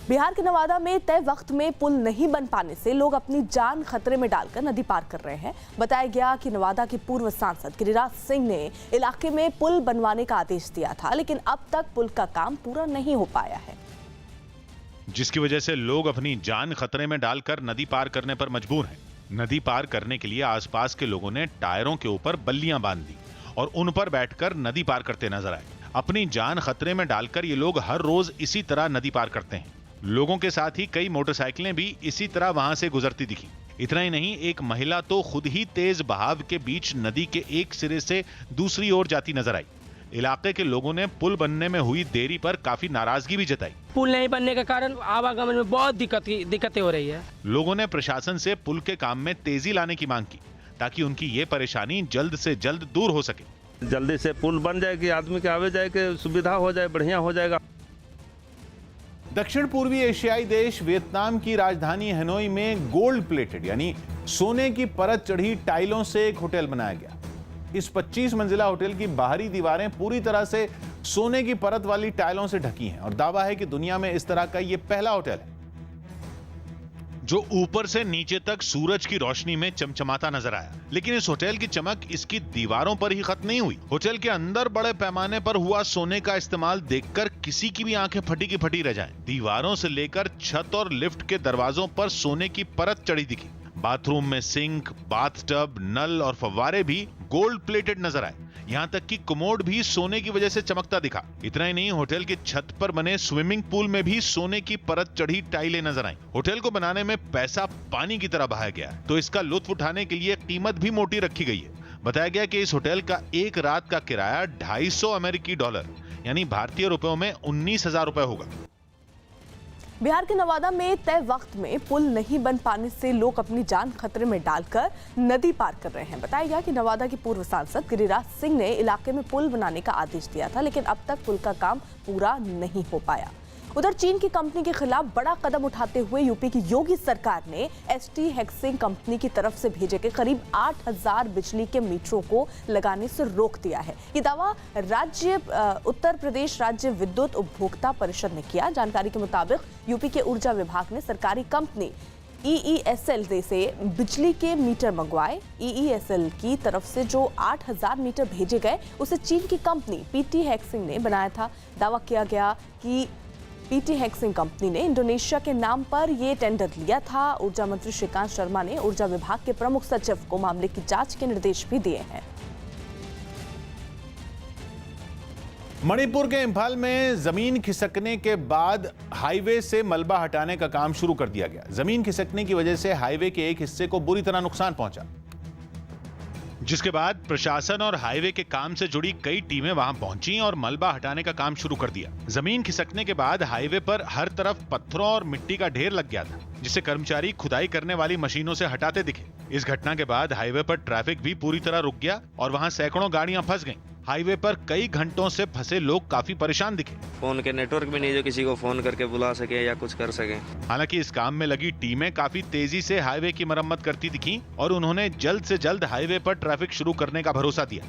बिहार के नवादा में तय वक्त में पुल नहीं बन पाने से लोग अपनी जान खतरे में डालकर नदी पार कर रहे हैं। बताया गया कि नवादा के पूर्व सांसद गिरिराज सिंह ने इलाके में पुल बनवाने का आदेश दिया था, लेकिन अब तक पुल का काम पूरा नहीं हो पाया है, जिसकी वजह से लोग अपनी जान खतरे में डालकर नदी पार करने पर मजबूर हैं। नदी पार करने के लिए आसपास के लोगों ने टायरों के ऊपर बल्लियां बांध दी और उन पर बैठकर नदी पार करते नजर आए। अपनी जान खतरे में डालकर ये लोग हर रोज इसी तरह नदी पार करते हैं। लोगों के साथ ही कई मोटरसाइकिलें भी इसी तरह वहां से गुजरती दिखी। इतना ही नहीं, एक महिला तो खुद ही तेज बहाव के बीच नदी के एक सिरे से दूसरी ओर जाती नजर आई। इलाके के लोगों ने पुल बनने में हुई देरी पर काफी नाराजगी भी जताई। पुल नहीं बनने के कारण आवागमन में बहुत दिक्कतें हो रही है। लोगों ने प्रशासन से पुल के काम में तेजी लाने की मांग की ताकि उनकी ये परेशानी जल्द से जल्द दूर हो सके। जल्दी से पुल बन जाए कि आदमी के आवे जाए के सुविधा हो जाए, बढ़िया हो जाएगा। दक्षिण पूर्वी एशियाई देश वियतनाम की राजधानी हनोई में गोल्ड प्लेटेड यानी सोने की परत चढ़ी टाइलों से एक होटल बनाया गया। इस 25 मंजिला होटल की बाहरी दीवारें पूरी तरह से सोने की परत वाली टाइलों से ढकी हैं और दावा है कि दुनिया में इस तरह का यह पहला होटल है जो ऊपर से नीचे तक सूरज की रोशनी में चमचमाता नजर आया। लेकिन इस होटल की चमक इसकी दीवारों पर ही खत्म नहीं हुई। होटल के अंदर बड़े पैमाने पर हुआ सोने का इस्तेमाल देखकर किसी की भी आंखें फटी की फटी रह जाएं। दीवारों से लेकर छत और लिफ्ट के दरवाजों पर सोने की परत चढ़ी दिखी। बाथरूम में सिंक, बाथटब, नल और फव्वारे भी गोल्ड प्लेटेड नजर आए। यहाँ तक कि कमोड भी सोने की वजह से चमकता दिखा। इतना ही नहीं, होटल की छत पर बने स्विमिंग पूल में भी सोने की परत चढ़ी टाइलें नजर आईं। होटल को बनाने में पैसा पानी की तरह बहाया गया, तो इसका लुत्फ उठाने के लिए कीमत भी मोटी रखी गई है। बताया गया कि इस होटल का एक रात का किराया $250 अमेरिकी यानी भारतीय रुपयों में 19,000 रुपए होगा। बिहार के नवादा में तय वक्त में पुल नहीं बन पाने से लोग अपनी जान खतरे में डालकर नदी पार कर रहे हैं। बताया गया कि नवादा के पूर्व सांसद गिरिराज सिंह ने इलाके में पुल बनाने का आदेश दिया था, लेकिन अब तक पुल का काम पूरा नहीं हो पाया। उधर चीन की कंपनी के खिलाफ बड़ा कदम उठाते हुए यूपी की योगी सरकार ने एसटी हेक्सिंग कंपनी की तरफ से भेजे गए करीब 8,000 बिजली के मीटरों को लगाने से रोक दिया है। ये दावा उत्तर प्रदेश राज्य विद्युत उपभोक्ता परिषद ने किया। जानकारी के मुताबिक यूपी के ऊर्जा विभाग ने सरकारी कंपनी EESL से बिजली के मीटर मंगवाए। EESL की तरफ से जो 8,000 मीटर भेजे गए उसे चीन की कंपनी PT हेक्सिंग ने बनाया था। दावा किया गया कि PT हेक्सिंग कंपनी ने इंडोनेशिया के नाम पर यह टेंडर लिया था। ऊर्जा मंत्री श्रीकांत शर्मा ने ऊर्जा विभाग के प्रमुख सचिव को मामले की जांच के निर्देश भी दिए हैं। मणिपुर के इंफाल में जमीन खिसकने के बाद हाईवे से मलबा हटाने का काम शुरू कर दिया गया। जमीन खिसकने की वजह से हाईवे के एक हिस्से को बुरी तरह नुकसान पहुंचा, जिसके बाद प्रशासन और हाईवे के काम से जुड़ी कई टीमें वहां पहुंची और मलबा हटाने का काम शुरू कर दिया। जमीन खिसकने के बाद हाईवे पर हर तरफ पत्थरों और मिट्टी का ढेर लग गया था, जिसे कर्मचारी खुदाई करने वाली मशीनों से हटाते दिखे। इस घटना के बाद हाईवे पर ट्रैफिक भी पूरी तरह रुक गया और वहां सैकड़ों गाड़ियां फंस गईं। हाईवे पर कई घंटों से फंसे लोग काफी परेशान दिखे। फोन के नेटवर्क भी नहीं जो किसी को फोन करके बुला सके या कुछ कर सके। हालांकि इस काम में लगी टीमें काफी तेजी से हाईवे की मरम्मत करती दिखी और उन्होंने जल्द से जल्द हाईवे पर ट्रैफिक शुरू करने का भरोसा दिया।